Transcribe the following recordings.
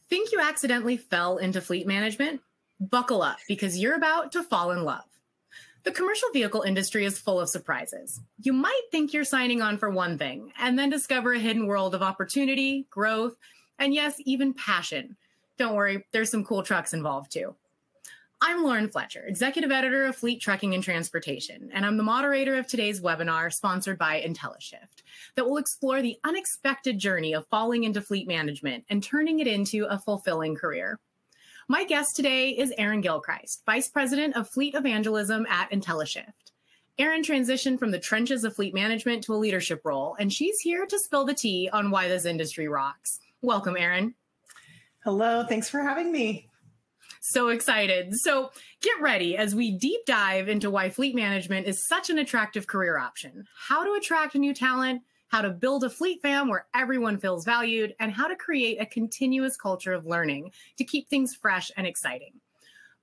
Think you accidentally fell into fleet management? Buckle up because you're about to fall in love. The commercial vehicle industry is full of surprises. You might think you're signing on for one thing and then discover a hidden world of opportunity, growth, and yes, even passion. Don't worry, there's some cool trucks involved too. I'm Lauren Fletcher, Executive Editor of Fleet Trucking and Transportation, and I'm the moderator of today's webinar sponsored by IntelliShift that will explore the unexpected journey of falling into fleet management and turning it into a fulfilling career. My guest today is Erin Gilchrist, Vice President of Fleet Evangelism at IntelliShift. Erin transitioned from the trenches of fleet management to a leadership role, and she's here to spill the tea on why this industry rocks. Welcome, Erin. Hello, thanks for having me. So excited. So get ready as we deep dive into why fleet management is such an attractive career option, how to attract new talent, how to build a fleet fam where everyone feels valued, and how to create a continuous culture of learning to keep things fresh and exciting.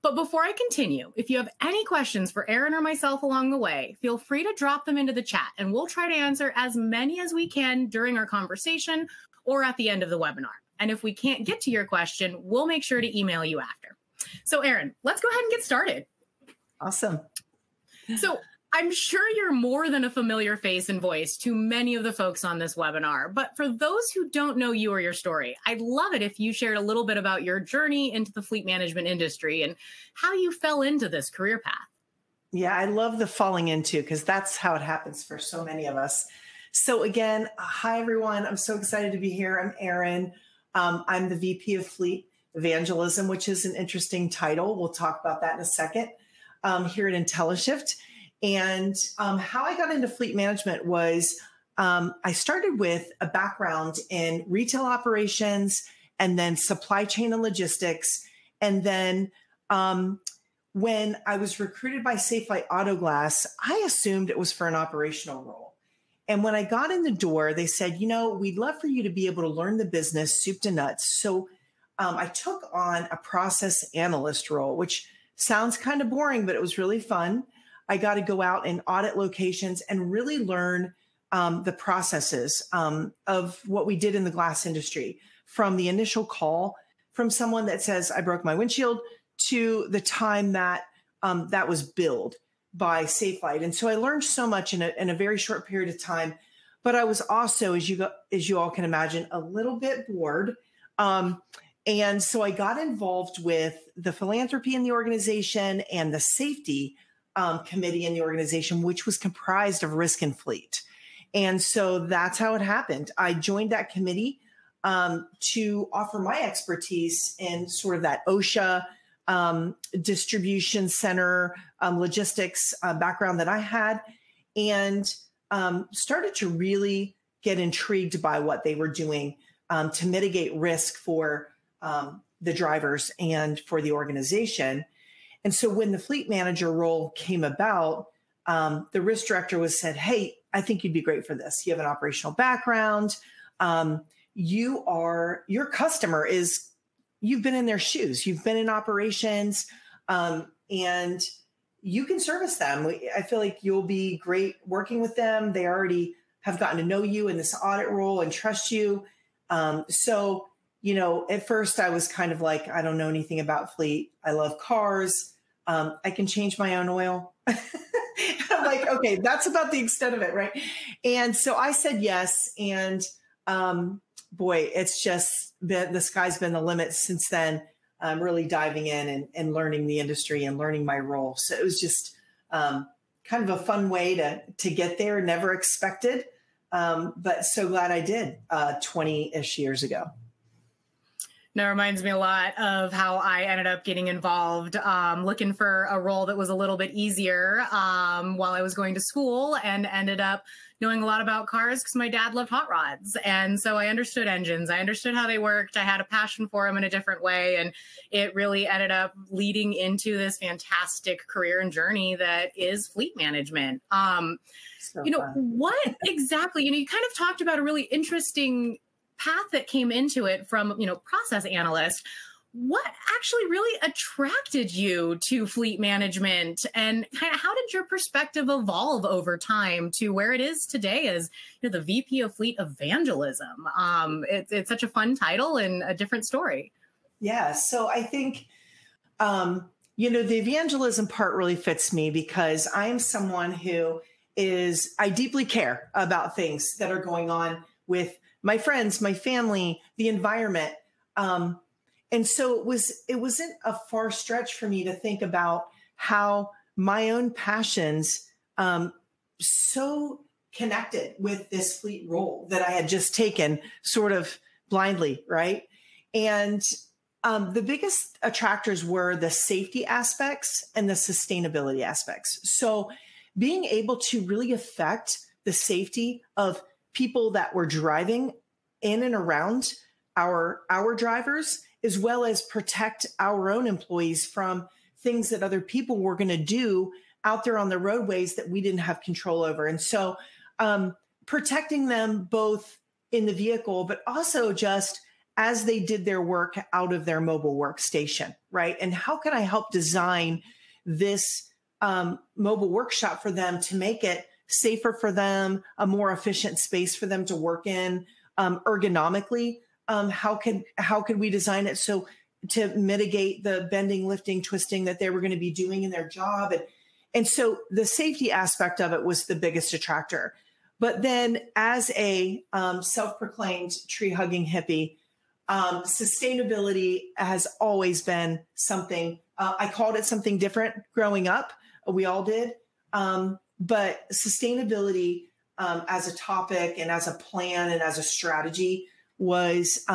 But before I continue, if you have any questions for Erin or myself along the way, feel free to drop them into the chat and we'll try to answer as many as we can during our conversation or at the end of the webinar. And if we can't get to your question, we'll make sure to email you after. So Erin, let's go ahead and get started. Awesome. So I'm sure you're more than a familiar face and voice to many of the folks on this webinar, but for those who don't know you or your story, I'd love it if you shared a little bit about your journey into the fleet management industry and how you fell into this career path. Yeah, I love the falling into because that's how it happens for so many of us. So again, hi everyone. I'm so excited to be here. I'm Erin. I'm the VP of Fleet Evangelism, which is an interesting title. We'll talk about that in a second here at IntelliShift. And how I got into fleet management was I started with a background in retail operations and then supply chain and logistics. And then when I was recruited by Safelite Autoglass, I assumed it was for an operational role. And when I got in the door, they said, you know, we'd love for you to be able to learn the business soup to nuts. So I took on a process analyst role, which sounds kind of boring, but it was really fun. I got to go out and audit locations and really learn the processes of what we did in the glass industry, from the initial call from someone that says, I broke my windshield, to the time that that was billed by Safelite. And so I learned so much in a very short period of time, but I was also, as you all can imagine, a little bit bored. And so I got involved with the philanthropy in the organization and the safety committee in the organization, which was comprised of risk and fleet. And so that's how it happened. I joined that committee to offer my expertise in sort of that OSHA distribution center logistics background that I had, and started to really get intrigued by what they were doing to mitigate risk for the drivers and for the organization. And so when the fleet manager role came about, the risk director said, hey, I think you'd be great for this. You have an operational background. Your customer is, you've been in their shoes. You've been in operations and you can service them. I feel like you'll be great working with them. They already have gotten to know you in this audit role and trust you. So, you know, at first I was kind of like, I don't know anything about fleet. I love cars. I can change my own oil. I'm like, okay, that's about the extent of it, right? And so I said yes. And boy, it's just the sky's been the limit since then. I'm really diving in and learning the industry and learning my role. So it was just kind of a fun way to get there. Never expected, but so glad I did 20-ish years ago. That reminds me a lot of how I ended up getting involved, looking for a role that was a little bit easier while I was going to school, and ended up knowing a lot about cars because my dad loved hot rods. And so I understood engines. I understood how they worked. I had a passion for them in a different way. And it really ended up leading into this fantastic career and journey that is fleet management. So what exactly, you kind of talked about a really interesting path that came into it from, process analyst. What actually really attracted you to fleet management, and kind of how did your perspective evolve over time to where it is today as the VP of Fleet Evangelism? It's such a fun title and a different story. Yeah. So I think, the evangelism part really fits me because I am someone who I deeply care about things that are going on with my friends, my family, the environment. And so it wasn't a far stretch for me to think about how my own passions so connected with this fleet role that I had just taken sort of blindly, right? And the biggest attractors were the safety aspects and the sustainability aspects. So being able to really affect the safety of people that were driving in and around our drivers, as well as protect our own employees from things that other people were going to do out there on the roadways that we didn't have control over. And so protecting them both in the vehicle, but also just as they did their work out of their mobile workstation, right? And how can I help design this mobile workshop for them to make it safer for them, a more efficient space for them to work in, ergonomically? How could we design it so to mitigate the bending, lifting, twisting that they were going to be doing in their job? And so the safety aspect of it was the biggest attractor. But then as a self-proclaimed tree-hugging hippie, sustainability has always been something, I called it something different growing up. We all did. But sustainability as a topic and as a plan and as a strategy was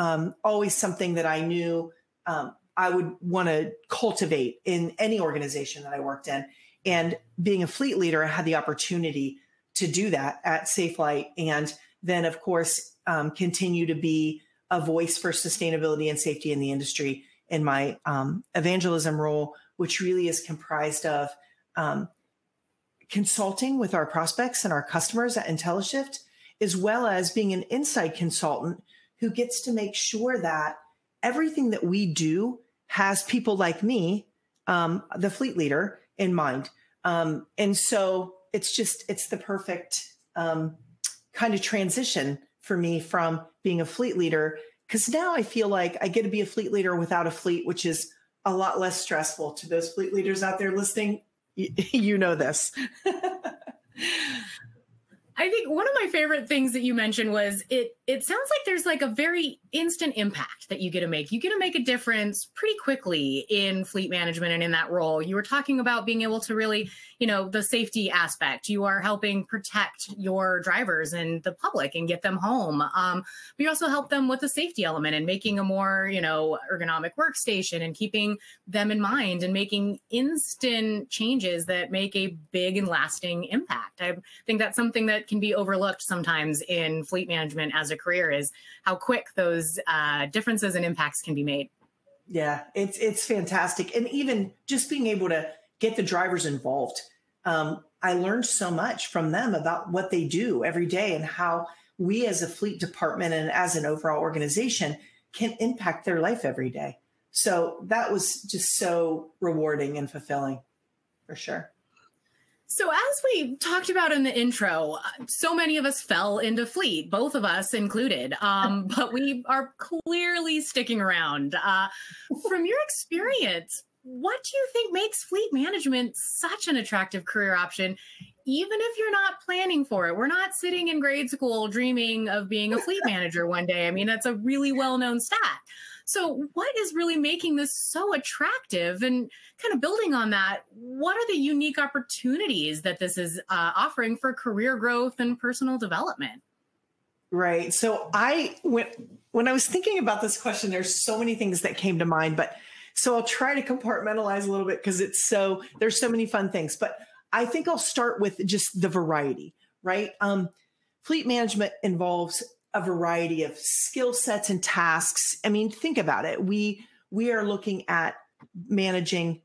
always something that I knew I would want to cultivate in any organization that I worked in. And being a fleet leader, I had the opportunity to do that at Safelite. And then, of course, continue to be a voice for sustainability and safety in the industry in my evangelism role, which really is comprised of consulting with our prospects and our customers at IntelliShift, as well as being an inside consultant who gets to make sure that everything that we do has people like me, the fleet leader, in mind. And so it's the perfect kind of transition for me from being a fleet leader, because now I feel like I get to be a fleet leader without a fleet, which is a lot less stressful. To those fleet leaders out there listening, you know this. I think one of my favorite things that you mentioned was it sounds like there's like a very instant impact that you get to make. You get to make a difference pretty quickly in fleet management and in that role. You were talking about being able to really, the safety aspect. You are helping protect your drivers and the public and get them home. But you also help them with the safety element and making a more, ergonomic workstation and keeping them in mind and making instant changes that make a big and lasting impact. I think that's something that can be overlooked sometimes in fleet management as a career, is how quick those differences and impacts can be made. Yeah, it's fantastic. And even just being able to get the drivers involved. I learned so much from them about what they do every day and how we as a fleet department and as an overall organization can impact their life every day. So that was just so rewarding and fulfilling, for sure. So as we talked about in the intro, so many of us fell into fleet, both of us included, but we are clearly sticking around. From your experience, what do you think makes fleet management such an attractive career option, even if you're not planning for it? We're not sitting in grade school dreaming of being a fleet manager one day. I mean, that's a really well-known stat. So what is really making this so attractive? And kind of building on that, what are the unique opportunities that this is offering for career growth and personal development? Right. So when I was thinking about this question, there's so many things that came to mind, but so I'll try to compartmentalize a little bit because there's so many fun things, but I think I'll start with just the variety, right? Fleet management involves a variety of skill sets and tasks. I mean, think about it. We are looking at managing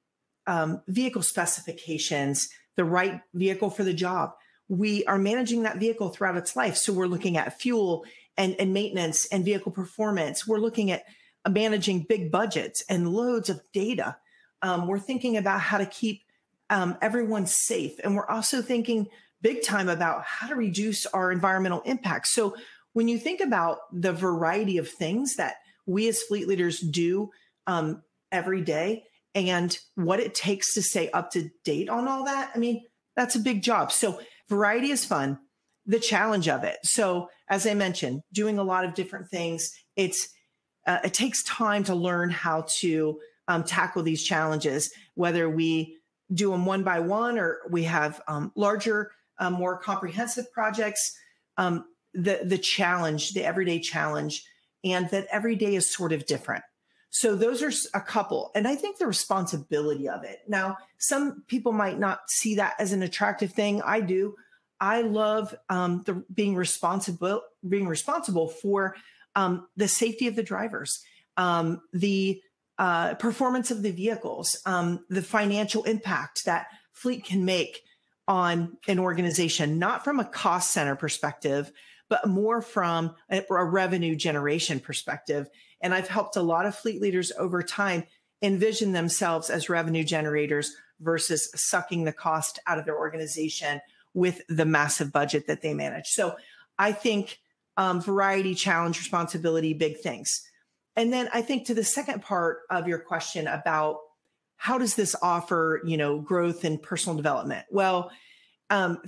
vehicle specifications, the right vehicle for the job. We are managing that vehicle throughout its life. So we're looking at fuel and maintenance and vehicle performance. We're looking at managing big budgets and loads of data. We're thinking about how to keep everyone safe. And we're also thinking big time about how to reduce our environmental impact. So when you think about the variety of things that we as fleet leaders do every day and what it takes to stay up to date on all that. I mean, that's a big job. So variety is fun, the challenge of it. So as I mentioned, doing a lot of different things, it takes time to learn how to tackle these challenges, whether we do them one by one or we have larger, more comprehensive projects. The challenge, the everyday challenge, and that every day is sort of different. So those are a couple. And I think the responsibility of it. Now, some people might not see that as an attractive thing. I do. I love being responsible for the safety of the drivers, the performance of the vehicles, the financial impact that fleet can make on an organization, not from a cost center perspective, but more from a revenue generation perspective. And I've helped a lot of fleet leaders over time envision themselves as revenue generators versus sucking the cost out of their organization with the massive budget that they manage. So I think variety, challenge, responsibility, big things. And then I think to the second part of your question about how does this offer, growth and personal development? Well,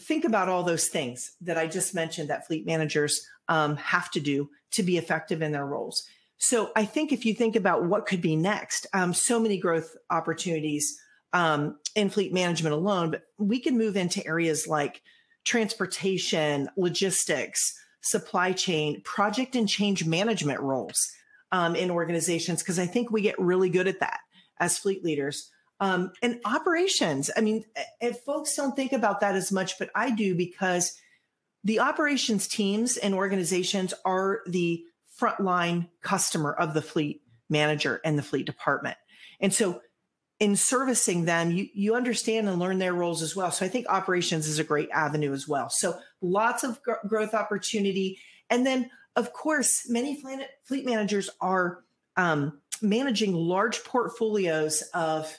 think about all those things that I just mentioned that fleet managers have to do to be effective in their roles. So I think if you think about what could be next, so many growth opportunities in fleet management alone, but we can move into areas like transportation, logistics, supply chain, project and change management roles in organizations, because I think we get really good at that as fleet leaders. And operations. I mean, if folks don't think about that as much, but I do, because the operations teams and organizations are the frontline customer of the fleet manager and the fleet department. And so in servicing them, you understand and learn their roles as well. So I think operations is a great avenue as well. So lots of growth opportunity. And then, of course, many fleet managers are managing large portfolios of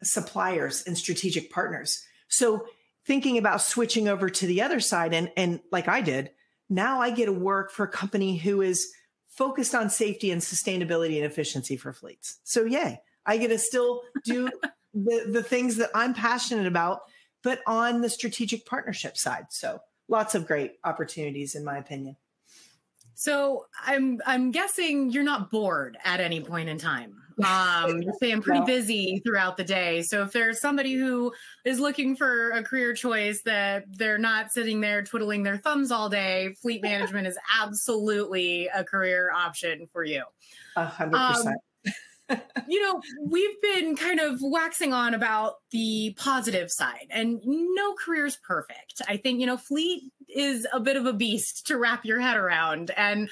suppliers and strategic partners. So thinking about switching over to the other side, and like I did, now I get to work for a company who is focused on safety and sustainability and efficiency for fleets. So yay, I get to still do the things that I'm passionate about, but on the strategic partnership side. So lots of great opportunities, in my opinion. So I'm guessing you're not bored at any point in time. You're staying pretty busy throughout the day. So if there's somebody who is looking for a career choice that they're not sitting there twiddling their thumbs all day, fleet management is absolutely a career option for you. 100%. We've been kind of waxing on about the positive side, and no career is perfect. I think, fleet is a bit of a beast to wrap your head around. And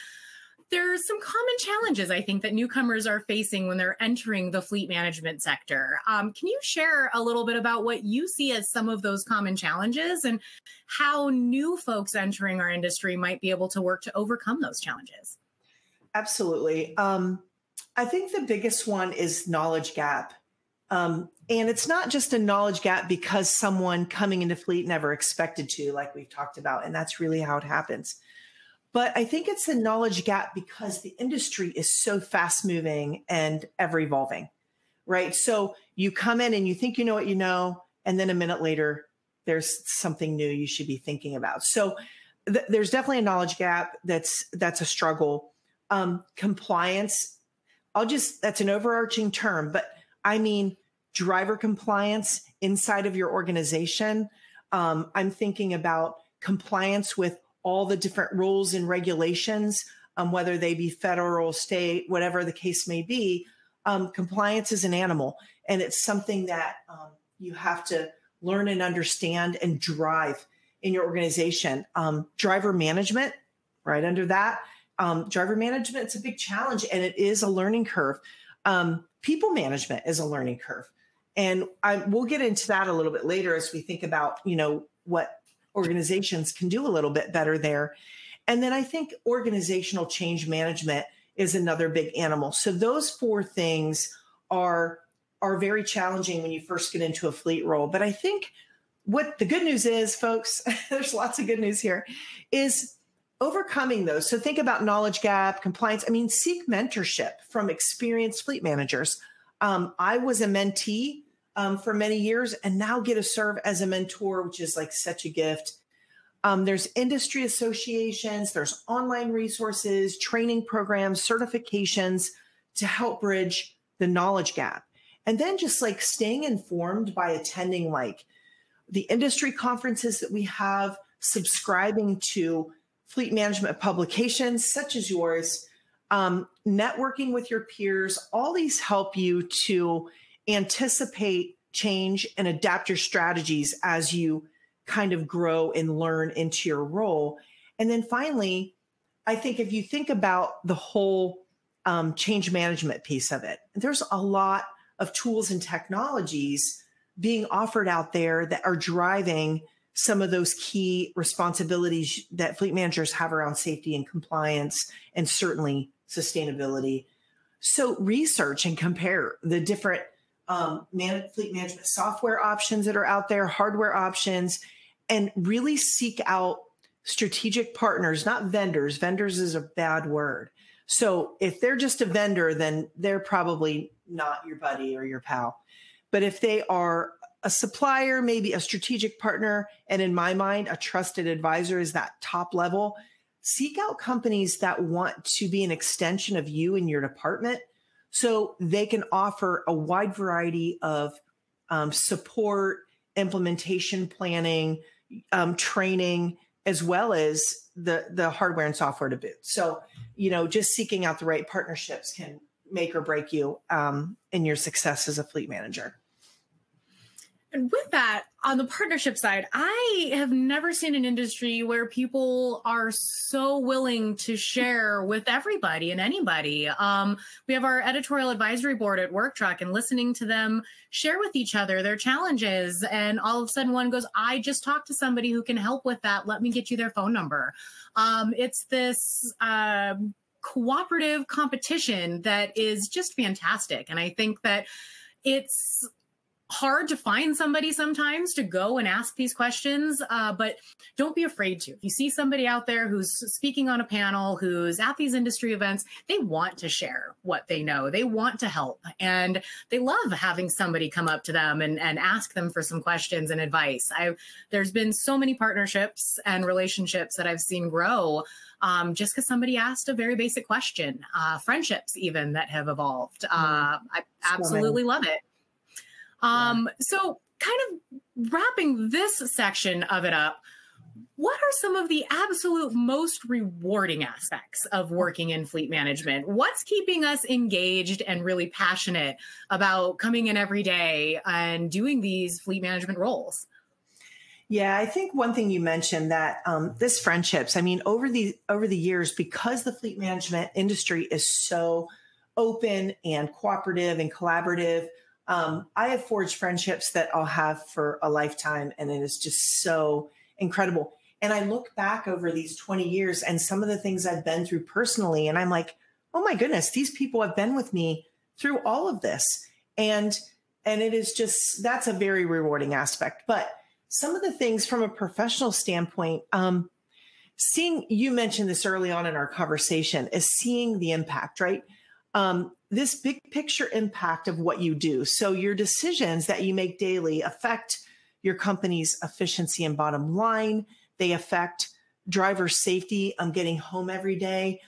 there's some common challenges, I think, that newcomers are facing when they're entering the fleet management sector. Can you share a little bit about what you see as some of those common challenges and how new folks entering our industry might be able to work to overcome those challenges? Absolutely. I think the biggest one is knowledge gap. And it's not just a knowledge gap because someone coming into fleet never expected to, like we've talked about, and that's really how it happens. But I think it's a knowledge gap because the industry is so fast moving and ever evolving, right? So you come in and you think you know what you know, and then a minute later, there's something new you should be thinking about. So there's definitely a knowledge gap that's a struggle. Compliance, that's an overarching term, but I mean driver compliance inside of your organization. I'm thinking about compliance with all the different rules and regulations, whether they be federal, state, whatever the case may be. Compliance is an animal, and it's something that you have to learn and understand and drive in your organization. Driver management, right under that. Driver management, it's a big challenge, and it is a learning curve. People management is a learning curve. And we'll get into that a little bit later as we think about, what organizations can do a little bit better there. And then I think organizational change management is another big animal. So those four things are very challenging when you first get into a fleet role. But I think what the good news is, folks, there's lots of good news here, is overcoming those. So think about knowledge gap, compliance. I mean, seek mentorship from experienced fleet managers. I was a mentee for many years and now get to serve as a mentor, which is like such a gift. There's industry associations, there's online resources, training programs, certifications to help bridge the knowledge gap. And then just like staying informed by attending like the industry conferences that we have, subscribing to fleet management publications such as yours, networking with your peers. All these help you to anticipate change and adapt your strategies as you kind of grow and learn into your role. And then finally, I think if you think about the whole change management piece of it, there's a lot of tools and technologies being offered out there that are driving some of those key responsibilities that fleet managers have around safety and compliance and certainly sustainability. So research and compare the different fleet management software options that are out there, hardware options, and really seek out strategic partners, not vendors. Vendors is a bad word. So if they're just a vendor, then they're probably not your buddy or your pal. But if they are a supplier, maybe a strategic partner, and in my mind, a trusted advisor is that top level, seek out companies that want to be an extension of you and your department so they can offer a wide variety of support, implementation planning, training, as well as the hardware and software to boot. So, just seeking out the right partnerships can make or break you in your success as a fleet manager. And with that, on the partnership side, I have never seen an industry where people are so willing to share with everybody and anybody. We have our editorial advisory board at Work Truck, and listening to them share with each other their challenges. And all of a sudden one goes, I just talked to somebody who can help with that. Let me get you their phone number. It's this cooperative competition that is just fantastic. And I think that it's hard to find somebody sometimes to go and ask these questions, but don't be afraid to. If you see somebody out there who's speaking on a panel, who's at these industry events, they want to share what they know. They want to help. And they love having somebody come up to them and ask them for some questions and advice. There's been so many partnerships and relationships that I've seen grow just because somebody asked a very basic question. Friendships even that have evolved. I absolutely love it. So kind of wrapping this section of it up, what are some of the absolute most rewarding aspects of working in fleet management? What's keeping us engaged and really passionate about coming in every day and doing these fleet management roles? Yeah, I think one thing you mentioned that this friendships, I mean, over the years, because the fleet management industry is so open and cooperative and collaborative, I have forged friendships that I'll have for a lifetime, and it is just so incredible. And I look back over these 20 years and some of the things I've been through personally, and I'm like, oh my goodness, these people have been with me through all of this. And it is just, that's a very rewarding aspect. But some of the things from a professional standpoint, seeing, you mentioned this early on in our conversation, is seeing the impact, right? This big picture impact of what you do. So your decisions that you make daily affect your company's efficiency and bottom line. They affect driver safety, getting home every day.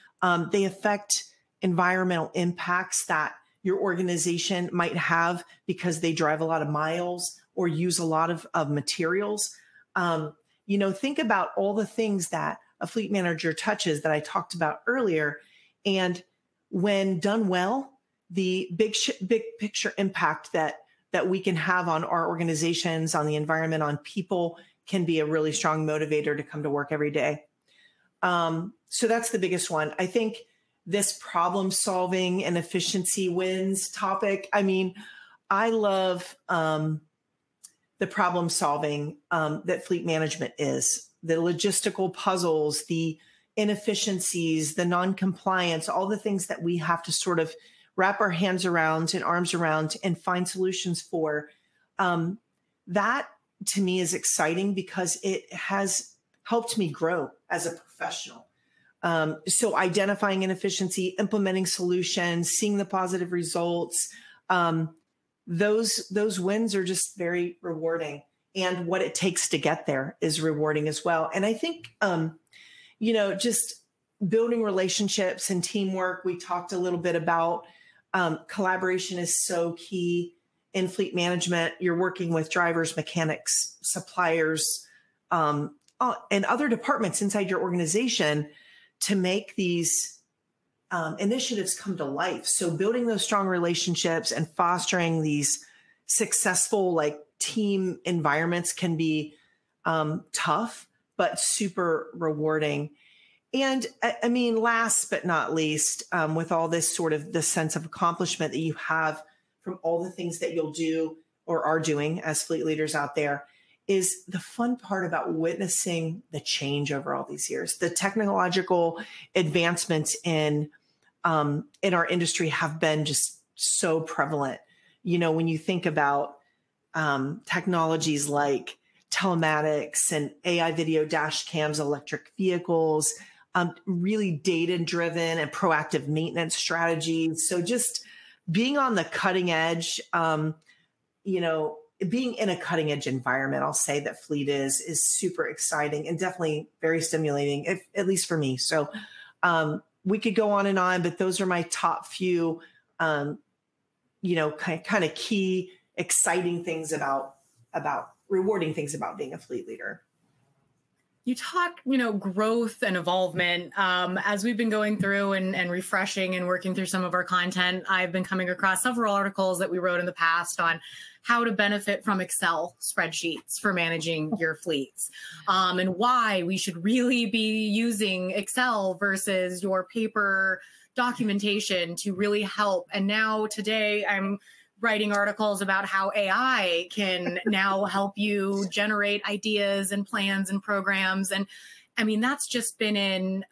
They affect environmental impacts that your organization might have because they drive a lot of miles or use a lot of materials. Think about all the things that a fleet manager touches that I talked about earlier. And when done well, the big picture impact that we can have on our organizations, on the environment, on people can be a really strong motivator to come to work every day. So that's the biggest one. I think this problem solving and efficiency wins topic. I mean, I love the problem solving that fleet management is, the logistical puzzles, the inefficiencies, the non-compliance, all the things that we have to sort of wrap our hands around and arms around and find solutions for. That to me is exciting because it has helped me grow as a professional. So identifying inefficiency, implementing solutions, seeing the positive results, those wins are just very rewarding. And what it takes to get there is rewarding as well. And I think, just building relationships and teamwork. We talked a little bit about collaboration is so key in fleet management. You're working with drivers, mechanics, suppliers, and other departments inside your organization to make these initiatives come to life. So building those strong relationships and fostering these successful team environments can be tough, but super rewarding. And I mean, last but not least, with all this sort of the sense of accomplishment that you have from all the things that you'll do or are doing as fleet leaders out there, is the fun part about witnessing the change over all these years. The technological advancements in our industry have been just so prevalent. When you think about technologies like telematics and AI video dash cams, electric vehicles, really data-driven and proactive maintenance strategies. So just being on the cutting edge, being in a cutting edge environment, I'll say that Fleet is super exciting and definitely very stimulating, at least for me. So we could go on and on, but those are my top few, kind of key, exciting things about rewarding things about being a fleet leader. You talk, growth and evolvement. As we've been going through and refreshing and working through some of our content, I've been coming across several articles that we wrote in the past on how to benefit from Excel spreadsheets for managing your fleets, and why we should really be using Excel versus your paper documentation to really help. And now today I'm writing articles about how AI can now help you generate ideas and plans and programs. And I mean, that's just been in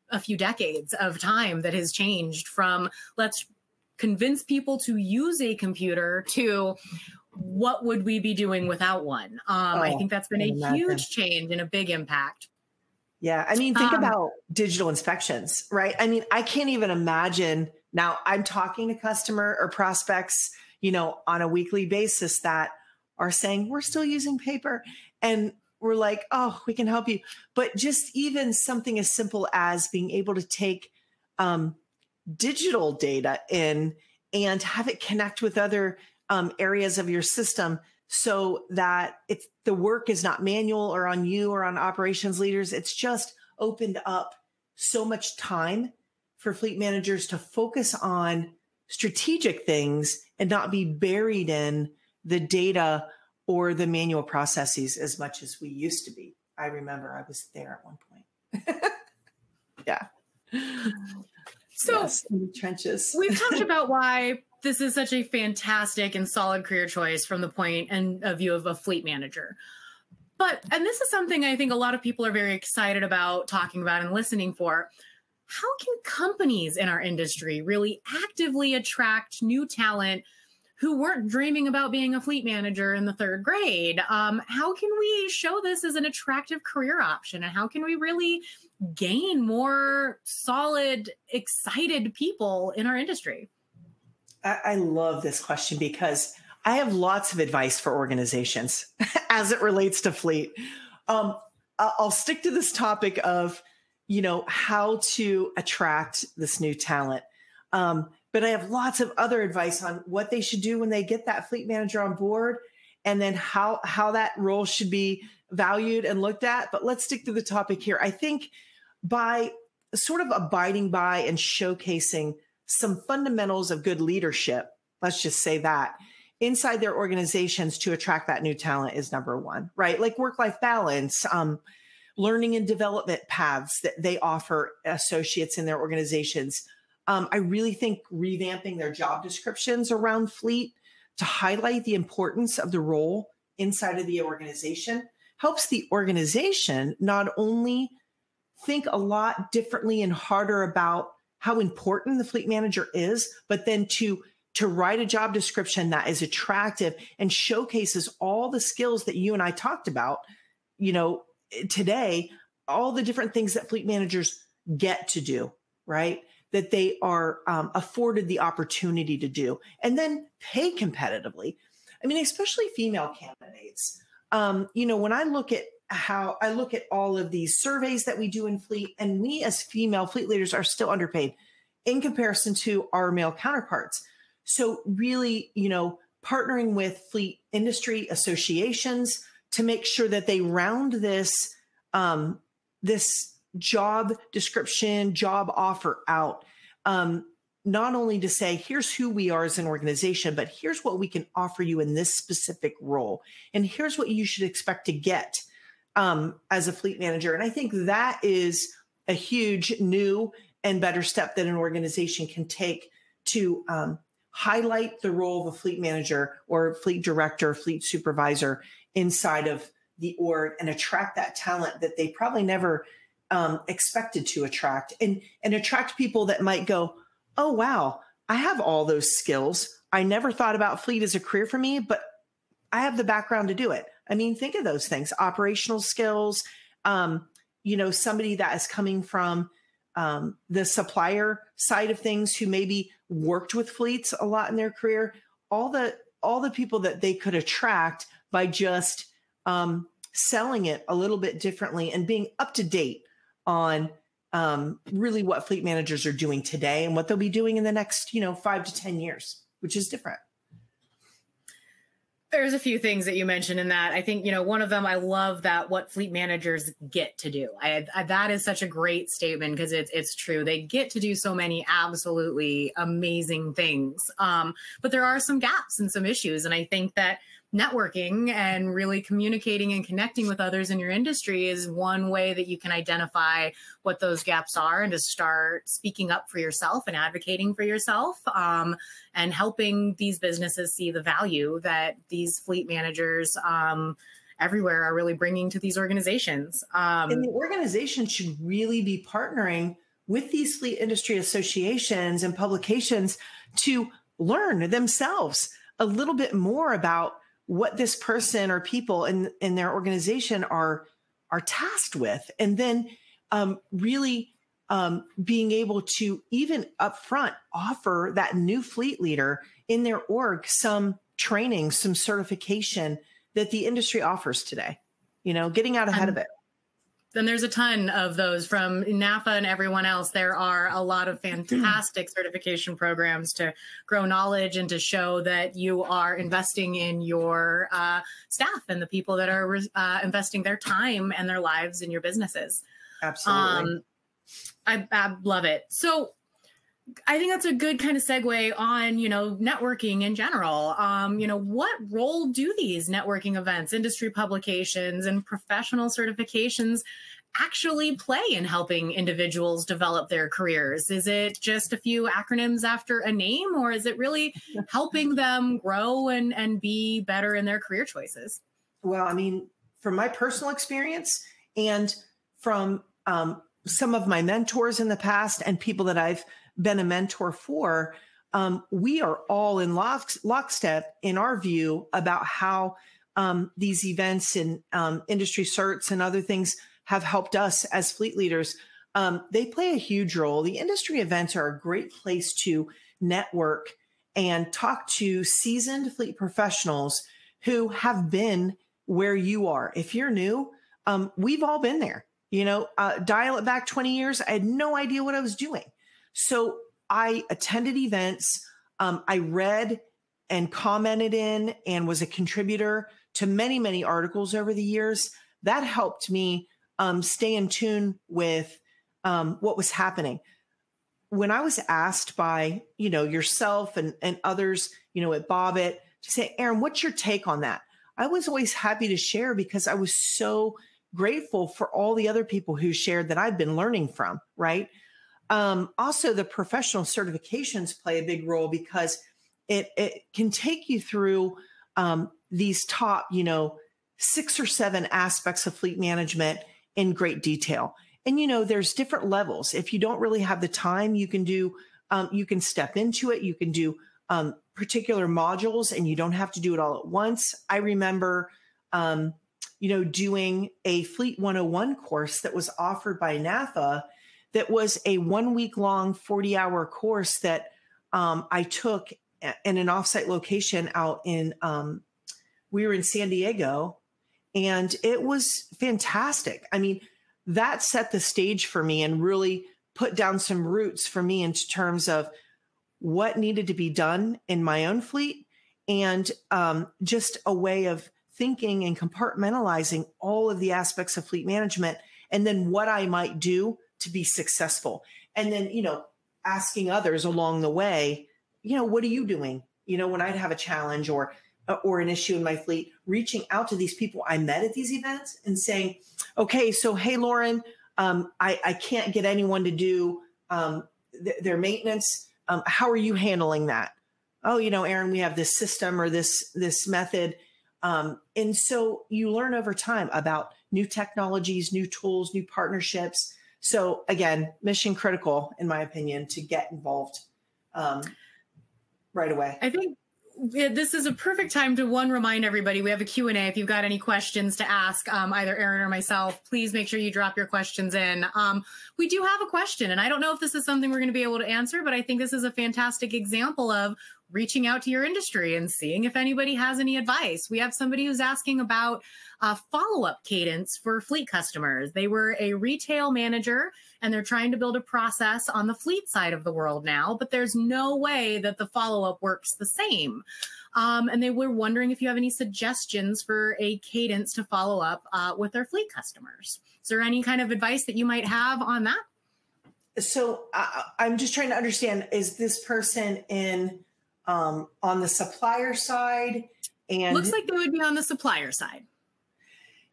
a few decades of time that has changed from let's convince people to use a computer to what would we be doing without one? I think that's been a huge change and a big impact. Yeah. I mean, think about digital inspections, right? I mean, I can't even imagine now. I'm talking to customer or prospects, on a weekly basis that are saying we're still using paper, and we're like, oh, we can help you. But just even something as simple as being able to take digital data in and have it connect with other areas of your system so that the work is not manual or on you or on operations leaders. It's just opened up so much time for fleet managers to focus on strategic things and not be buried in the data or the manual processes as much as we used to be. I remember I was there at one point. Yeah. So yes, in the trenches. We've talked about why this is such a fantastic and solid career choice from the point and of view of a fleet manager. And this is something I think a lot of people are very excited about talking about and listening for. How can companies in our industry really actively attract new talent who weren't dreaming about being a fleet manager in the third grade? How can we show this as an attractive career option? And how can we really gain more solid, excited people in our industry? I love this question because I have lots of advice for organizations as it relates to fleet. I'll stick to this topic of how to attract this new talent. But I have lots of other advice on what they should do when they get that fleet manager on board, and then how that role should be valued and looked at. But let's stick to the topic here. I think by sort of abiding by and showcasing some fundamentals of good leadership, let's just say that, inside their organizations to attract that new talent is number one, right? Like work-life balance, learning and development paths that they offer associates in their organizations. I really think revamping their job descriptions around fleet to highlight the importance of the role inside of the organization helps the organization not only think a lot differently and harder about how important the fleet manager is, but then to write a job description that is attractive and showcases all the skills that you and I talked about, today, all the different things that fleet managers get to do, right? That they are afforded the opportunity to do, and then pay competitively. I mean, especially female candidates. When I look at all of these surveys that we do in fleet, and we as female fleet leaders are still underpaid in comparison to our male counterparts. So really, partnering with fleet industry associations to make sure that they round this job description, job offer out, not only to say, here's who we are as an organization, but here's what we can offer you in this specific role. And here's what you should expect to get as a fleet manager. And I think that is a huge new and better step that an organization can take to highlight the role of a fleet manager or fleet director, fleet supervisor inside of the org, and attract that talent that they probably never expected to attract, and attract people that might go, oh, wow, I have all those skills. I never thought about fleet as a career for me, but I have the background to do it. I mean, think of those things, operational skills, somebody that is coming from the supplier side of things who maybe worked with fleets a lot in their career, all the people that they could attract by just selling it a little bit differently and being up to date on really what fleet managers are doing today and what they'll be doing in the next, 5 to 10 years, which is different. There's a few things that you mentioned in that. I think, one of them, I love that what fleet managers get to do. That is such a great statement because it's true. They get to do so many absolutely amazing things. But there are some gaps and some issues. And I think that networking and really communicating and connecting with others in your industry is one way that you can identify what those gaps are and to start speaking up for yourself and advocating for yourself, and helping these businesses see the value that these fleet managers everywhere are really bringing to these organizations. And the organization should really be partnering with these fleet industry associations and publications to learn themselves a little bit more about what this person or people in their organization are tasked with. And then really being able to even upfront offer that new fleet leader in their org some training, some certification that the industry offers today, getting out ahead of it. Then there's a ton of those from NAFA and everyone else. There are a lot of fantastic certification programs to grow knowledge and to show that you are investing in your staff and the people that are investing their time and their lives in your businesses. Absolutely. I love it. So I think that's a good kind of segue on, networking in general. What role do these networking events, industry publications, and professional certifications actually play in helping individuals develop their careers? Is it just a few acronyms after a name, or is it really helping them grow and be better in their career choices? Well, I mean, from my personal experience and from some of my mentors in the past and people that I've been a mentor for, we are all in lockstep in our view about how these events and industry certs and other things have helped us as fleet leaders. They play a huge role. The industry events are a great place to network and talk to seasoned fleet professionals who have been where you are. If you're new, we've all been there. Dial it back 20 years. I had no idea what I was doing. So I attended events. I read and commented in and was a contributor to many, many articles over the years. That helped me stay in tune with what was happening. When I was asked by, yourself and others, at Bobbit to say, Erin, what's your take on that? I was always happy to share because I was so grateful for all the other people who shared that I've been learning from, right? Also, the professional certifications play a big role because it can take you through these top, 6 or 7 aspects of fleet management in great detail. And, there's different levels. If you don't really have the time, you can do, you can step into it. You can do particular modules and you don't have to do it all at once. I remember, doing a Fleet 101 course that was offered by NAFA that was a 1 week long, 40-hour course that I took in an offsite location out in, we were in San Diego, and it was fantastic. I mean, that set the stage for me and really put down some roots for me in terms of what needed to be done in my own fleet, and just a way of thinking and compartmentalizing all of the aspects of fleet management, and then what I might do to be successful. And then, asking others along the way, what are you doing? When I'd have a challenge or an issue in my fleet, reaching out to these people I met at these events and saying, okay, so, hey, Lauren, I can't get anyone to do their maintenance. How are you handling that? Oh, Erin, we have this system or this method. And so you learn over time about new technologies, new tools, new partnerships. So again, mission critical, in my opinion, to get involved right away. I think this is a perfect time to remind everybody we have a Q&A. If you've got any questions to ask either Erin or myself, please make sure you drop your questions in. We do have a question, and I don't know if this is something we're going to be able to answer, but I think this is a fantastic example of reaching out to your industry and seeing if anybody has any advice. We have somebody who's asking about follow-up cadence for fleet customers. They were a retail manager and they're trying to build a process on the fleet side of the world now, but there's no way that the follow-up works the same. And they were wondering if you have any suggestions for a cadence to follow up with their fleet customers. Is there any kind of advice that you might have on that? So I'm just trying to understand, is this person on the supplier side? And looks like they would be on the supplier side.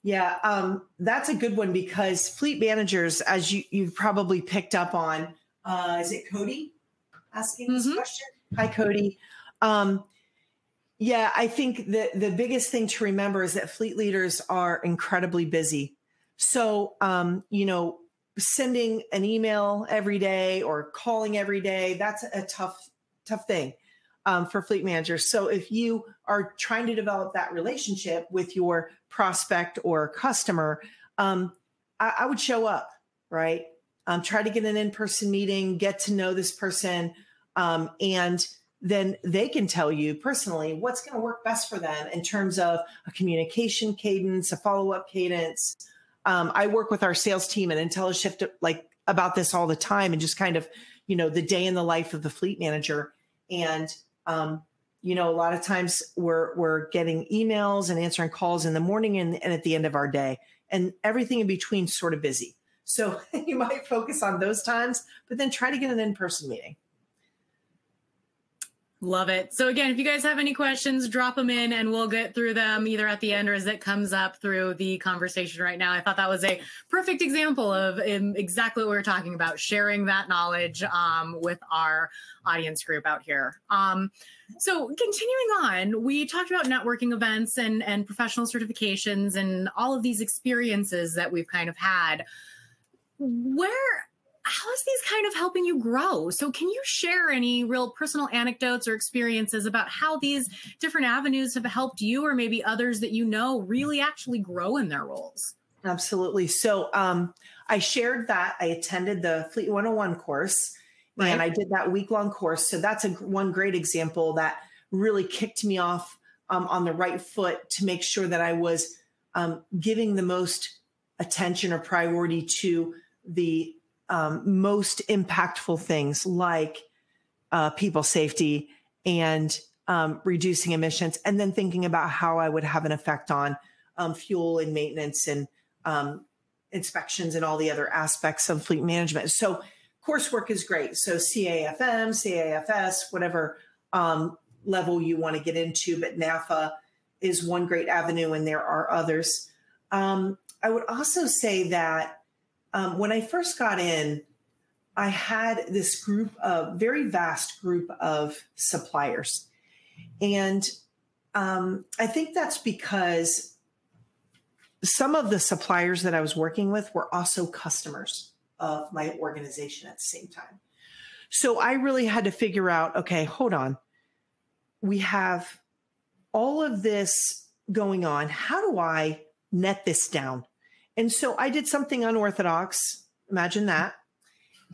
Yeah, that's a good one, because fleet managers, as you've probably picked up on, is it Cody asking this question? Hi, Cody. Yeah, I think the biggest thing to remember is that fleet leaders are incredibly busy. So, sending an email every day or calling every day, that's a tough thing for fleet managers. So if you are trying to develop that relationship with your prospect or customer, I would show up, right? Try to get an in-person meeting, get to know this person, and then they can tell you personally what's going to work best for them in terms of a communication cadence, a follow-up cadence. I work with our sales team at IntelliShift about this all the time, and just kind of, the day in the life of the fleet manager. And, a lot of times we're getting emails and answering calls in the morning and at the end of our day, and everything in between sort of busy. So you might focus on those times, but then try to get an in-person meeting. Love it. So again, if you guys have any questions, drop them in and we'll get through them either at the end or as it comes up through the conversation right now. I thought that was a perfect example of exactly what we were talking about, sharing that knowledge with our audience group out here. So continuing on, we talked about networking events and professional certifications and all of these experiences that we've kind of had. How is these kind of helping you grow? So can you share any real personal anecdotes or experiences about how these different avenues have helped you or maybe others that really actually grow in their roles? Absolutely. So I shared that I attended the Fleet 101 course, right, and I did that week-long course. So that's one great example that really kicked me off on the right foot to make sure that I was giving the most attention or priority to the most impactful things like people safety and reducing emissions, and then thinking about how I would have an effect on fuel and maintenance and inspections and all the other aspects of fleet management. So coursework is great. So CAFM, CAFS, whatever level you want to get into, but NAFA is one great avenue, and there are others. I would also say that when I first got in, I had this very vast group of suppliers. And I think that's because some of the suppliers that I was working with were also customers of my organization at the same time. So I really had to figure out, okay, hold on. We have all of this going on. How do I net this down? And so I did something unorthodox. Imagine that.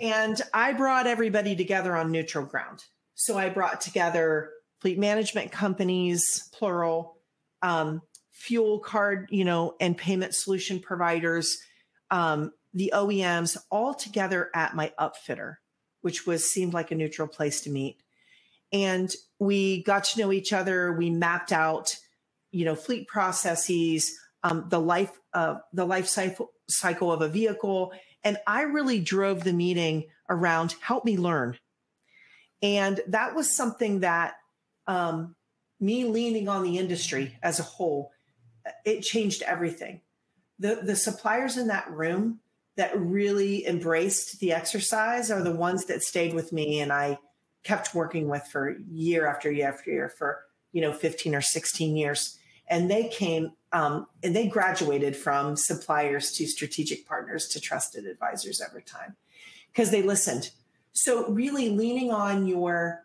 And I brought everybody together on neutral ground. So I brought together fleet management companies, plural, fuel card, and payment solution providers, the OEMs, all together at my upfitter, which seemed like a neutral place to meet. And we got to know each other. We mapped out, fleet processes, the life cycle of a vehicle. And I really drove the meeting around help me learn. And that was something that me leaning on the industry as a whole, it changed everything. The suppliers in that room that really embraced the exercise are the ones that stayed with me and I kept working with for year after year after year for 15 or 16 years. And they came and they graduated from suppliers to strategic partners to trusted advisors over time because they listened. So really leaning on your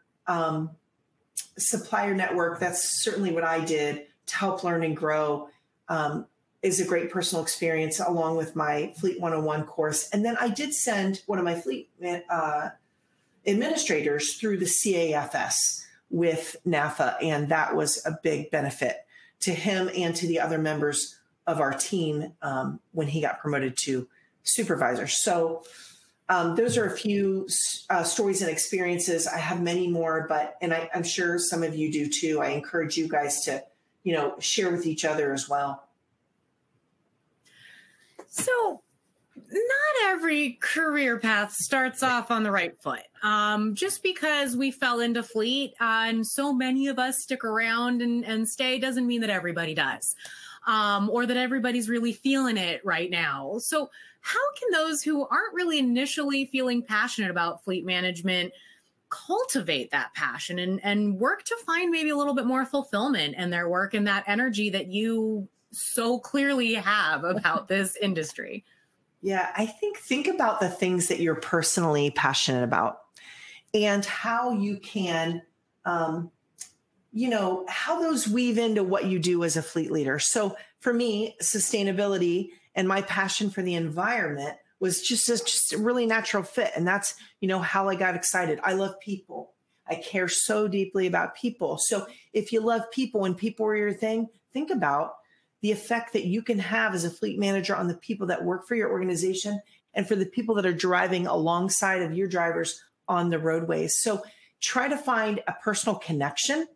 supplier network, that's certainly what I did to help learn and grow, is a great personal experience along with my Fleet 101 course. And then I did send one of my fleet administrators through the CAFS with NAFA, and that was a big benefit to him and to the other members of our team when he got promoted to supervisor. So those are a few stories and experiences. I have many more, and I'm sure some of you do too. I encourage you guys to, share with each other as well. So not every career path starts off on the right foot. Just because we fell into fleet and so many of us stick around and stay doesn't mean that everybody does, or that everybody's really feeling it right now. So how can those who aren't really initially feeling passionate about fleet management cultivate that passion and work to find maybe a little bit more fulfillment in their work and that energy that you so clearly have about this industry? Yeah, I think about the things that you're personally passionate about and how you can, how those weave into what you do as a fleet leader. So for me, sustainability and my passion for the environment was just a really natural fit. And that's, how I got excited. I love people. I care so deeply about people. So if you love people and people are your thing, think about the effect that you can have as a fleet manager on the people that work for your organization and for the people that are driving alongside of your drivers on the roadways. So try to find a personal connection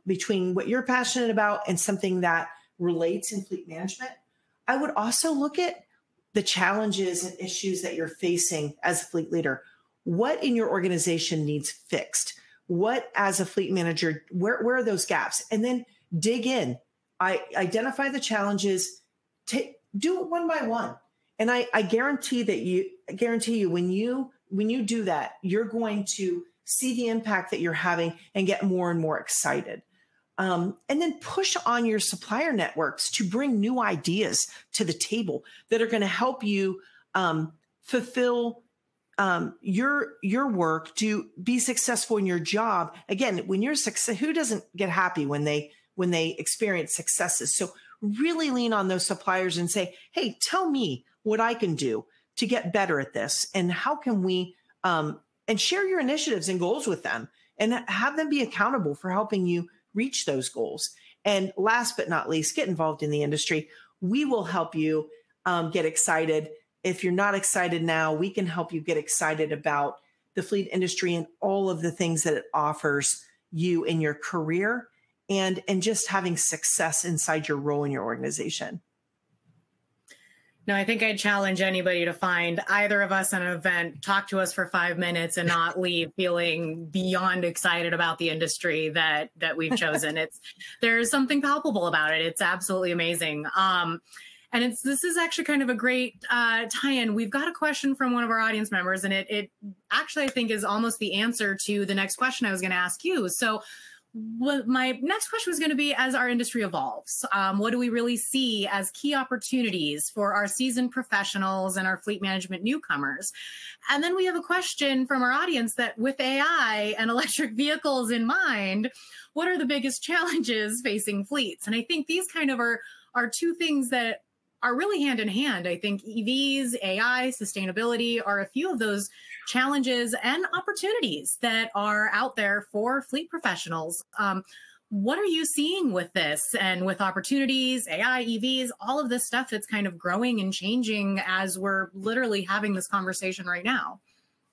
between what you're passionate about and something that relates in fleet management. I would also look at the challenges and issues that you're facing as a fleet leader. What in your organization needs fixed? What as a fleet manager, where are those gaps? And then dig in. I identify the challenges, do it one by one. And I guarantee you when you do that, you're going to see the impact that you're having and get more and more excited. And then push on your supplier networks to bring new ideas to the table that are going to help you fulfill your work to be successful in your job. Again, when you're success, who doesn't get happy when they experience successes? So really lean on those suppliers and say, hey, tell me what I can do to get better at this. And how can we, and share your initiatives and goals with them and have them be accountable for helping you reach those goals. And last but not least, get involved in the industry. We will help you get excited. If you're not excited now, we can help you get excited about the fleet industry and all of the things that it offers you in your career and just having success inside your role in your organization. No, I think I'd challenge anybody to find either of us at an event, talk to us for 5 minutes and not leave feeling beyond excited about the industry that we've chosen. There's something palpable about it. It's absolutely amazing. And this is actually kind of a great tie-in. We've got a question from one of our audience members, and it actually, I think, is almost the answer to the next question I was going to ask you. So what my next question was going to be, as our industry evolves, what do we really see as key opportunities for our seasoned professionals and our fleet management newcomers? And then we have a question from our audience that, with AI and electric vehicles in mind, what are the biggest challenges facing fleets? And I think these kind of are two things that are really hand in hand. I think EVs, AI, sustainability are a few of those challenges and opportunities that are out there for fleet professionals. What are you seeing with this and with opportunities, AI, EVs, all of this stuff that's kind of growing and changing as we're literally having this conversation right now?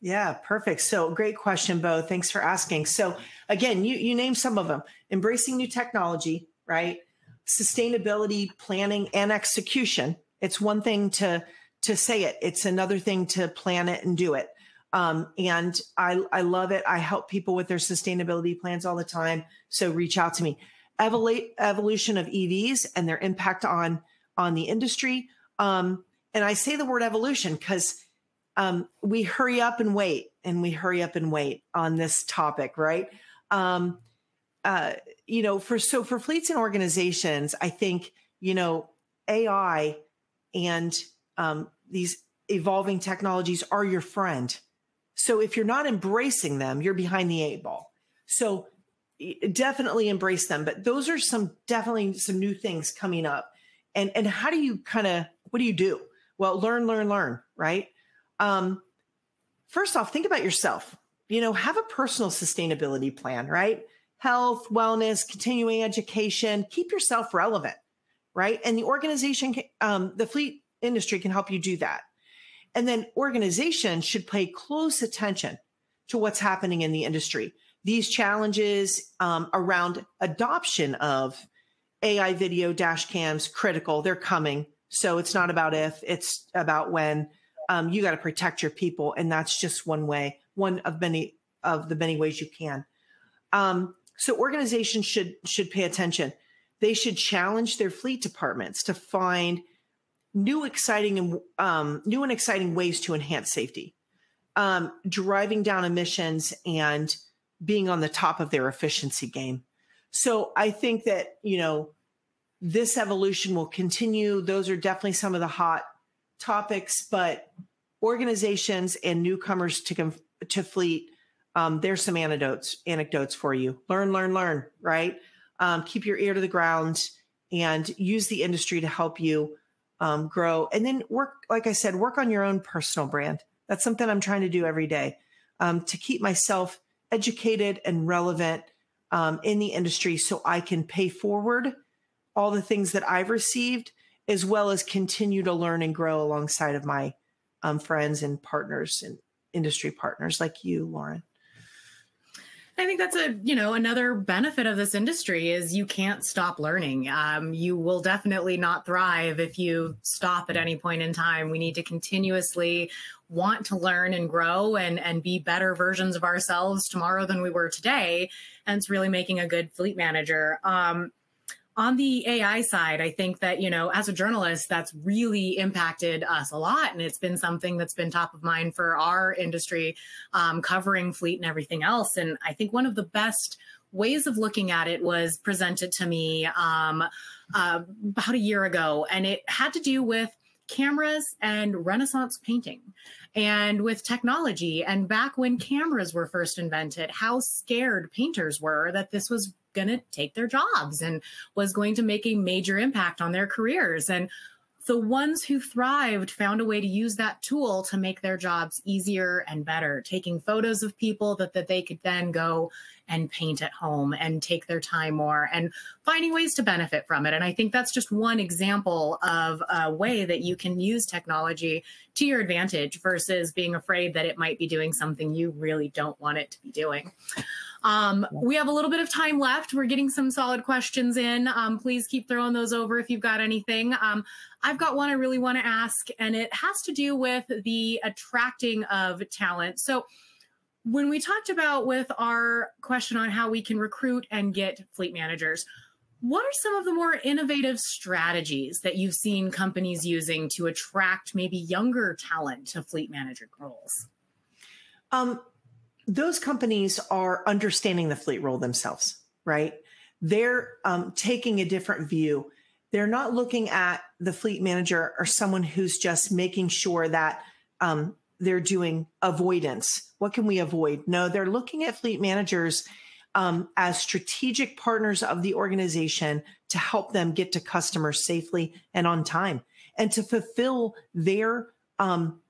Yeah, perfect. So great question, Bo. Thanks for asking. So again, you named some of them. Embracing new technology, right? Sustainability, planning, and execution. It's one thing to say it. It's another thing to plan it and do it. And I love it. I help people with their sustainability plans all the time. So reach out to me. Evolution of EVs and their impact on the industry. And I say the word evolution because we hurry up and wait on this topic, right? For fleets and organizations, I think, AI and these evolving technologies are your friend. So if you're not embracing them, you're behind the eight ball. So definitely embrace them. But those are definitely some new things coming up. And how do you what do you do? Well, learn, right? First off, think about yourself. Have a personal sustainability plan, right? Health, wellness, continuing education, keep yourself relevant, right? And the organization, the fleet industry can help you do that. And then organizations should pay close attention to what's happening in the industry. These challenges around adoption of AI video dash cams, critical, they're coming. So it's not about if, it's about when. You got to protect your people. And that's just one way, one of the many ways you can. So organizations should pay attention. They should challenge their fleet departments to find new and exciting ways to enhance safety, driving down emissions and being on the top of their efficiency game. So I think that, this evolution will continue. Those are definitely some of the hot topics, but organizations and newcomers to fleet, there's some anecdotes for you. Learn, right? Keep your ear to the ground and use the industry to help you grow. And then like I said, work on your own personal brand. That's something I'm trying to do every day to keep myself educated and relevant in the industry so I can pay forward all the things that I've received, as well as continue to learn and grow alongside of my friends and partners and industry partners like you, Lauren. I think that's another benefit of this industry is you can't stop learning. You will definitely not thrive if you stop at any point in time. We need to continuously want to learn and grow and be better versions of ourselves tomorrow than we were today. And it's really making a good fleet manager. On the AI side, I think that, as a journalist, that's really impacted us a lot. And it's been something that's been top of mind for our industry, covering fleet and everything else. And I think one of the best ways of looking at it was presented to me about a year ago. And it had to do with cameras and Renaissance painting and with technology. And back when cameras were first invented, how scared painters were that this was going to take their jobs and was going to make a major impact on their careers. And the ones who thrived found a way to use that tool to make their jobs easier and better, taking photos of people that they could then go and paint at home and take their time more and finding ways to benefit from it. And I think that's just one example of a way that you can use technology to your advantage versus being afraid that it might be doing something you really don't want it to be doing. We have a little bit of time left. We're getting some solid questions in. Please keep throwing those over if you've got anything. I've got one I really want to ask, and it has to do with the attracting of talent. So when we talked about with our question on how we can recruit and get fleet managers, what are some of the more innovative strategies that you've seen companies using to attract maybe younger talent to fleet manager roles? Those companies are understanding the fleet role themselves, right? They're taking a different view. They're not looking at the fleet manager or someone who's just making sure that they're doing avoidance. What can we avoid? No, they're looking at fleet managers as strategic partners of the organization to help them get to customers safely and on time. and to fulfill their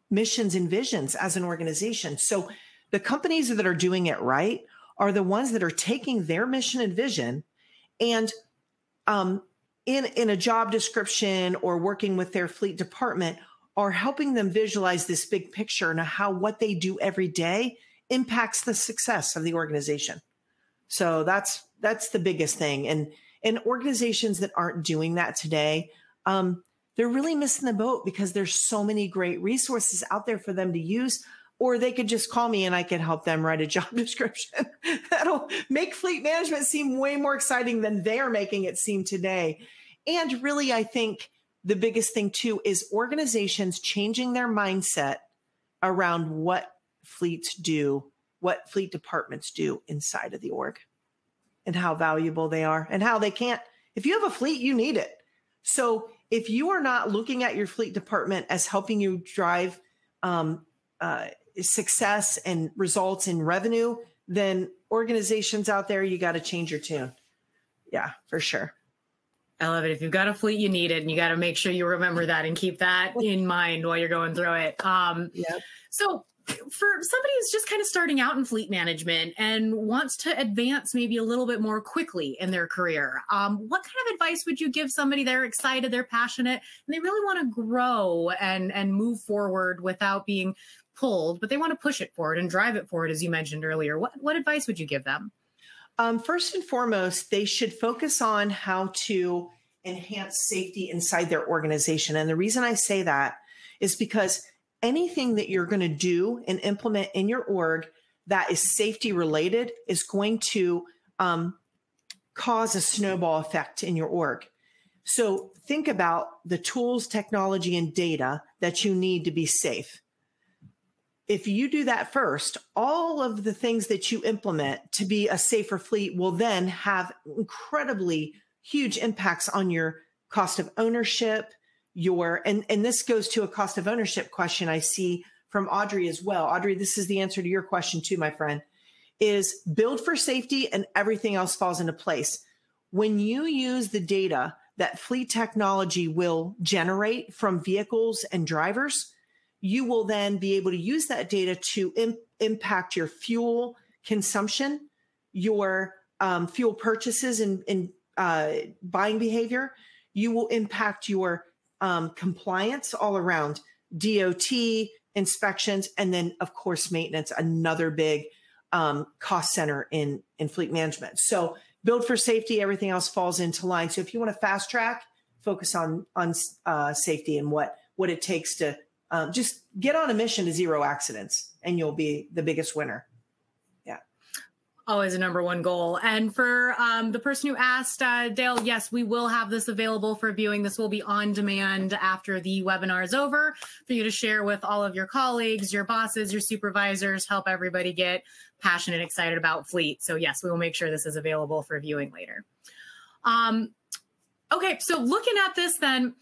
missions and visions as an organization. So the companies that are doing it right are the ones that are taking their mission and vision and in a job description or working with their fleet department are helping them visualize this big picture and how what they do every day impacts the success of the organization. So that's the biggest thing. And organizations that aren't doing that today, they're really missing the boat because there's so many great resources out there for them to use, or they could just call me and I could help them write a job description that'll make fleet management seem way more exciting than they're making it seem today. And really, I think the biggest thing too is organizations changing their mindset around what fleets do, what fleet departments do inside of the org and how valuable they are and how they can't. If you have a fleet, you need it. So if you are not looking at your fleet department as helping you drive success and results in revenue, then organizations out there, you got to change your tune. Yeah, for sure. I love it. If you've got a fleet, you need it, and you got to make sure you remember that and keep that in mind while you're going through it. So for somebody who's just kind of starting out in fleet management and wants to advance maybe a little bit more quickly in their career, what kind of advice would you give somebody? They're excited, they're passionate, and they really want to grow and move forward without being pulled, but they want to push it forward and drive it forward, as you mentioned earlier. What advice would you give them? First and foremost, they should focus on how to enhance safety inside their organization. And the reason I say that is because anything that you're going to do and implement in your org that is safety related is going to cause a snowball effect in your org. So think about the tools, technology, and data that you need to be safe. If you do that first, all of the things that you implement to be a safer fleet will then have incredibly huge impacts on your cost of ownership, and this goes to a cost of ownership question I see from Audrey as well. Audrey, this is the answer to your question too, my friend, is build for safety and everything else falls into place. When you use the data that fleet technology will generate from vehicles and drivers, you will then be able to use that data to impact your fuel consumption, your fuel purchases and buying behavior. You will impact your compliance all around, DOT, inspections, and then, of course, maintenance, another big cost center in fleet management. So build for safety, everything else falls into line. So if you want to fast track, focus on safety and what it takes to just get on a mission to zero accidents, and you'll be the biggest winner. Yeah. Always a number one goal. And for the person who asked, Dale, yes, we will have this available for viewing. This will be on demand after the webinar is over for you to share with all of your colleagues, your bosses, your supervisors, help everybody get passionate and excited about fleet. So yes, we will make sure this is available for viewing later. Okay, so looking at this then,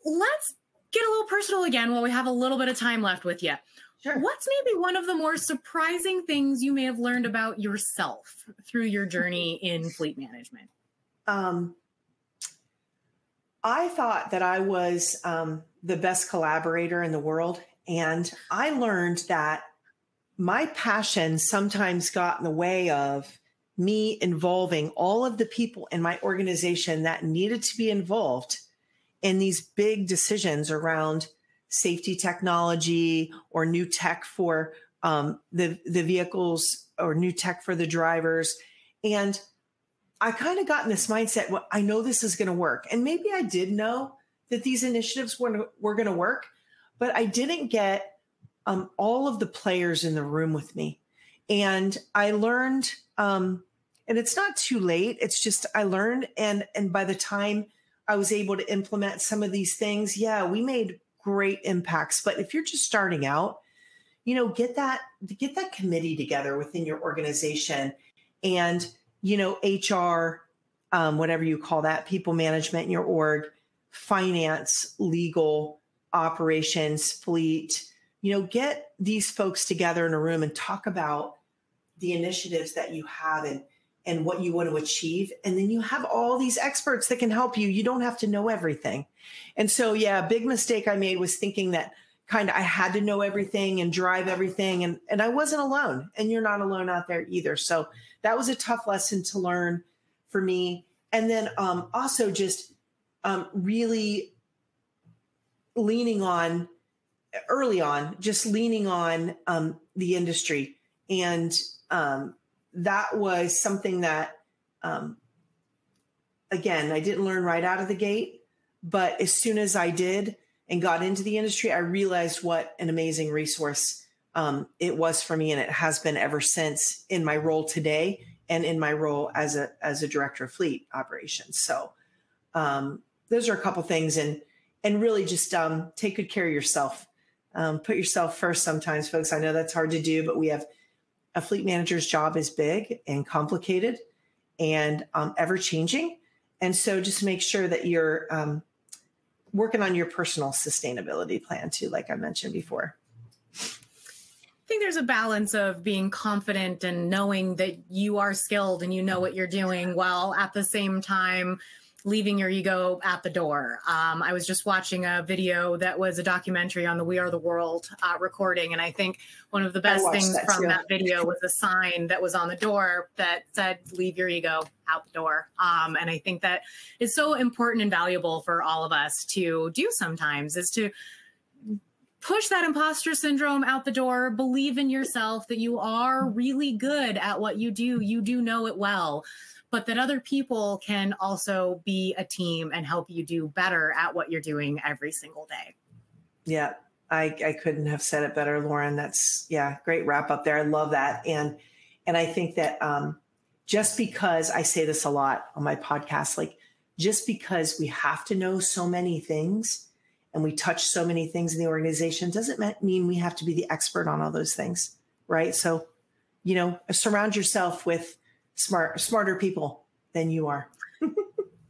let's get a little personal again while we have a little bit of time left with you. Sure. What's maybe one of the more surprising things you may have learned about yourself through your journey in fleet management? I thought that I was the best collaborator in the world. And I learned that my passion sometimes got in the way of me involving all of the people in my organization that needed to be involved in these big decisions around safety technology or new tech for the vehicles or new tech for the drivers. And I kind of got in this mindset, well, I know this is going to work. And maybe I did know that these initiatives were going to work, but I didn't get all of the players in the room with me. And I learned, and it's not too late. It's just I learned. And by the time I was able to implement some of these things, yeah, we made great impacts. But if you're just starting out, get that committee together within your organization and, HR, whatever you call that, people management in your org, finance, legal, operations, fleet, get these folks together in a room and talk about the initiatives that you have and what you want to achieve. And then you have all these experts that can help you. You don't have to know everything. And so, yeah, a big mistake I made was thinking that kind of I had to know everything and drive everything. And I wasn't alone. And you're not alone out there either. So that was a tough lesson to learn for me. And then also just really leaning on early on, just leaning on the industry. And that was something that, again, I didn't learn right out of the gate, but as soon as I did and got into the industry, I realized what an amazing resource it was for me. And it has been ever since in my role today and in my role as a director of fleet operations. So those are a couple things, and really just take good care of yourself. Put yourself first sometimes, folks. I know that's hard to do, but we have a fleet manager's job is big and complicated and ever changing. And so just make sure that you're working on your personal sustainability plan too, like I mentioned before. I think there's a balance of being confident and knowing that you are skilled and you know what you're doing, while at the same time leaving your ego at the door. I was just watching a video that was a documentary on the We Are the World recording. And I think one of the best things from that video was a sign that was on the door that said, "Leave your ego out the door." And I think that is so important and valuable for all of us to do sometimes, is to push that imposter syndrome out the door, believe in yourself that you are really good at what you do. You do know it well, but that other people can also be a team and help you do better at what you're doing every single day. Yeah, I couldn't have said it better, Lauren. That's, yeah, great wrap up there. I love that. And I think that just because I say this a lot on my podcast, like just because we have to know so many things and we touch so many things in the organization doesn't mean we have to be the expert on all those things, right? So, you know, surround yourself with smarter people than you are.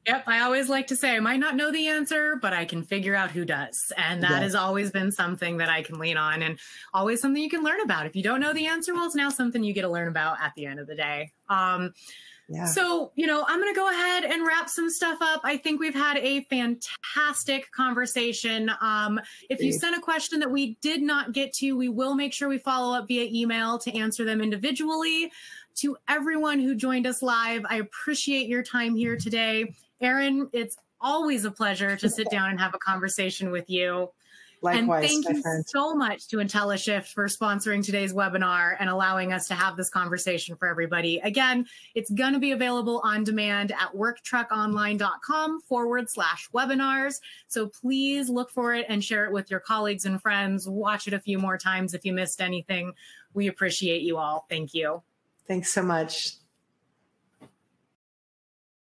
Yep. I always like to say I might not know the answer, but I can figure out who does. And that has always been something that I can lean on, and always something you can learn about. If you don't know the answer, well, it's now something you get to learn about at the end of the day. So, you know, I'm going to go ahead and wrap some stuff up. I think we've had a fantastic conversation. If you sent a question that we did not get to, we will make sure we follow up via email to answer them individually. To everyone who joined us live, I appreciate your time here today. Erin, it's always a pleasure to sit down and have a conversation with you. Likewise, and thank you so much to IntelliShift for sponsoring today's webinar and allowing us to have this conversation for everybody. Again, it's going to be available on demand at worktruckonline.com/webinars. So please look for it and share it with your colleagues and friends. Watch it a few more times if you missed anything. We appreciate you all. Thank you. Thanks so much.